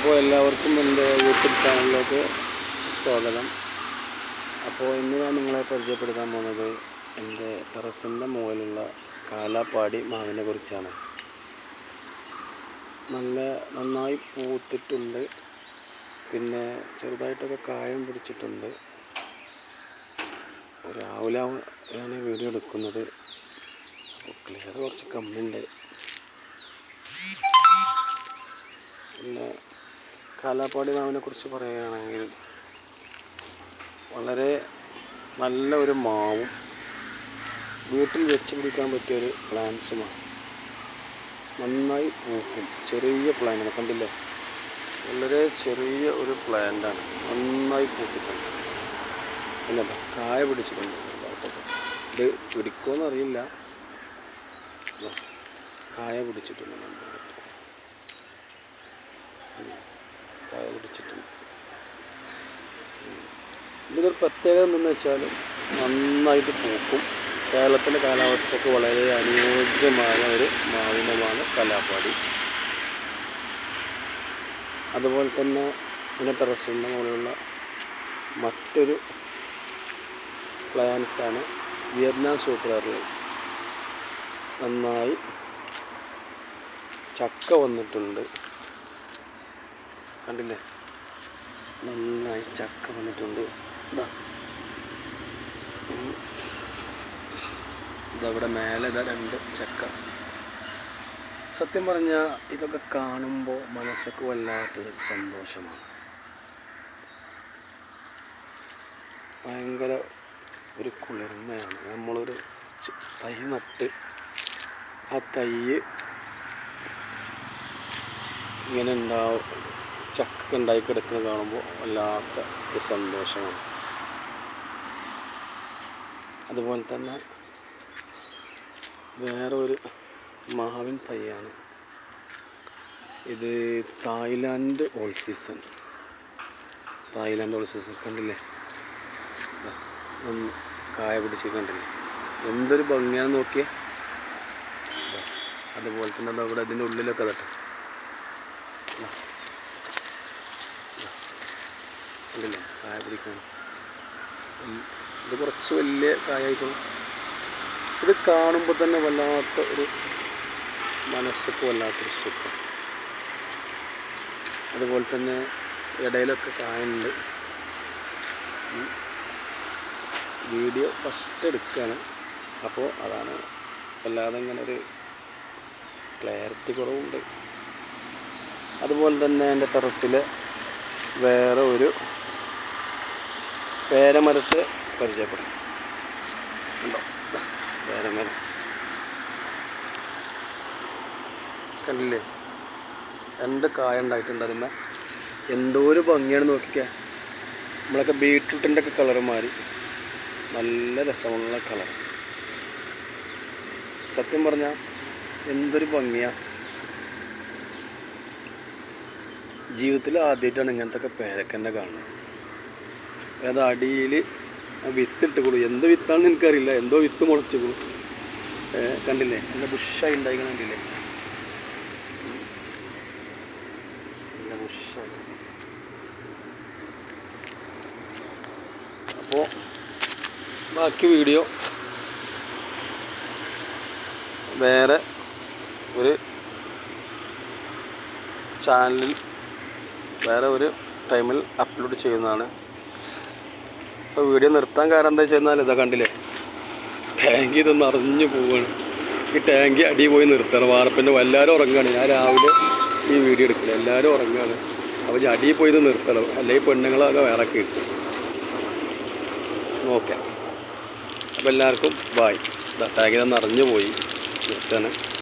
അപ്പോൾ എല്ലാവർക്കും എൻ്റെ യൂട്യൂബ് ചാനലിലേക്ക് സ്വാഗതം. അപ്പോൾ ഇന്ന് ഞാൻ നിങ്ങളെ പരിചയപ്പെടുത്താൻ പോകുന്നത് എൻ്റെ ടെറസിൻ്റെ മുകളിലുള്ള കാലാപ്പാടി മാവിനെ കുറിച്ചാണ്. നന്നായി പൂത്തിട്ടുണ്ട്, പിന്നെ ചെറുതായിട്ടൊക്കെ കായം പിടിച്ചിട്ടുണ്ട്. രാവിലെ ആണ് വീഡിയോ എടുക്കുന്നത്, ക്ലിയർ കുറച്ച് കമ്മിയുണ്ട്. പിന്നെ കാലാപ്പാടി മാവിനെ കുറിച്ച് പറയുകയാണെങ്കിൽ വളരെ നല്ല ഒരു മാവും വീട്ടിൽ വെച്ച് പിടിക്കാൻ പറ്റിയൊരു പ്ലാന്റ്സുമാണ്. നന്നായി പൂക്കും. ചെറിയ പ്ലാന്റാണ്, കണ്ടില്ലേ? വളരെ ചെറിയ ഒരു പ്ലാന്റാണ്, നന്നായി പൂത്തിട്ടുണ്ട്. പിന്നെ കായ പിടിച്ചിട്ടുണ്ട്. ഇത് പിടിക്കുമെന്ന് അറിയില്ല, കായ പിടിച്ചിട്ടുണ്ട്. കായ പിടിച്ചിട്ടുണ്ട്. ഇതിനൊരു പ്രത്യേകത എന്തെന്ന് വെച്ചാൽ നന്നായിട്ട് പൂക്കും. കേരളത്തിലെ കാലാവസ്ഥയ്ക്ക് വളരെ അനുയോജ്യമായ ഒരു മാവിനമാണ് കാലാപ്പാടി. അതുപോലെ തന്നെ പിന്നെ ടെറസിൻ്റെ മുകളിലുള്ള മറ്റൊരു പ്ലാന്റ്സാണ് വിയറ്റ്നാം സൂപ്പർ എർലി. നന്നായി ചക്ക വന്നിട്ടുണ്ട്, കണ്ടില്ലേ? നന്നായി ചക്ക വന്നിട്ടുണ്ട്. ഇതവിടെ മേലെ രണ്ട് ചക്ക. സത്യം പറഞ്ഞാൽ ഇതൊക്കെ കാണുമ്പോൾ മനസ്സൊക്കെ വല്ലാത്തൊരു സന്തോഷമാണ്. ഭയങ്കര ഒരു കുളിർമയാണ്. നമ്മളൊരു തൈ നട്ട് ആ തൈ ഇങ്ങനെ ചക്ക ഉണ്ടായി കിടക്കുന്നത് കാണുമ്പോൾ വല്ലാത്ത ഒരു സന്തോഷമാണ്. അതുപോലെ തന്നെ വേറെ ഒരു മാവിൻ തൈയാണ് ഇത്. തായ്ലാൻഡ് ഓൾ സീസൺ കണ്ടില്ലേ? കായ പിടിച്ച് കണ്ടില്ലേ? എന്തൊരു ഭംഗിയാണെന്ന് നോക്കിയേ. അതുപോലെ തന്നെ അവിടെ അതിൻ്റെ ഉള്ളിലൊക്കെ തട്ടെ കണ്ടില്ലേ? കായ പിടിക്കണം. ഇത് കുറച്ച് വലിയ കായായിരിക്കണം. ഇത് കാണുമ്പോൾ തന്നെ വല്ലാത്ത ഒരു മനസ്സൊക്കെ വല്ലാത്തൊരു സുഖം. അതുപോലെ തന്നെ ഇടയിലൊക്കെ കായുണ്ട്. വീഡിയോ ഫസ്റ്റ് എടുക്കുകയാണ്, അപ്പോൾ അതാണ് വല്ലാതെ ഇങ്ങനെ ഒരു ക്ലാരിറ്റി കുറവുണ്ട്. അതുപോലെ തന്നെ എൻ്റെ ടെറസിൽ വേറെ ഒരു പേരമരത്തെ പരിചയപ്പെടും. ഉണ്ടോ? പേരമരം കണ്ടില്ലേ? രണ്ട് കായ ഉണ്ടായിട്ടുണ്ട്. അതിന്മേൽ എന്തോ ഒരു ഭംഗിയാണ് നോക്കിക്കുക. നമ്മളൊക്കെ ബീട്രൂട്ടിൻ്റെ ഒക്കെ കളറ് മാറി നല്ല രസമുള്ള കളർ. സത്യം പറഞ്ഞാൽ എന്തൊരു ഭംഗിയാണ്. ജീവിതത്തിൽ ആദ്യമായിട്ടാണ് ഇങ്ങനത്തെ ഒക്കെ പേരക്കന്നെ കാണുന്നത്. അത് അടിയിൽ വിത്തിട്ട് കൊടുക്കും. എന്ത് വിത്താണെന്ന് എനിക്കറിയില്ല, എന്തോ വിത്ത് മുളച്ചു കൊടുക്കും. കണ്ടില്ലേ? നല്ല ബുഷായി ഉണ്ടായിക്കണം. കണ്ടില്ലേ? നല്ല ബുഷായി. അപ്പോൾ ബാക്കി വീഡിയോ വേറെ ഒരു ചാനലിൽ വേറെ ഒരു ടൈമിൽ അപ്ലോഡ് ചെയ്യുന്നതാണ്. അപ്പോൾ വീഡിയോ നിർത്താൻ കാരണം എന്താ വെച്ചാൽ ഇതാ കണ്ടില്ലേ? ടാങ്കി ഇതൊന്ന് അറിഞ്ഞു പോവുകയാണ്. ഈ ടാങ്കി അടി പോയി നിർത്തണം. വാർപ്പിൻ്റെ എല്ലാവരും ഉറങ്ങുകയാണ്. ഞാൻ രാവിലെ ഈ വീഡിയോ എടുക്കില്ല, എല്ലാവരും ഉറങ്ങുകയാണ്. അപ്പോൾ അടിയിൽ പോയി ഇത് നിർത്തണം, അല്ലെങ്കിൽ പെണ്ണുങ്ങളൊക്കെ വേറെ കിട്ടും. ഓക്കെ, അപ്പോൾ എല്ലാവർക്കും ബായ്. ടാങ്കി ഇതൊന്ന് അറിഞ്ഞു പോയി നിർത്തണം.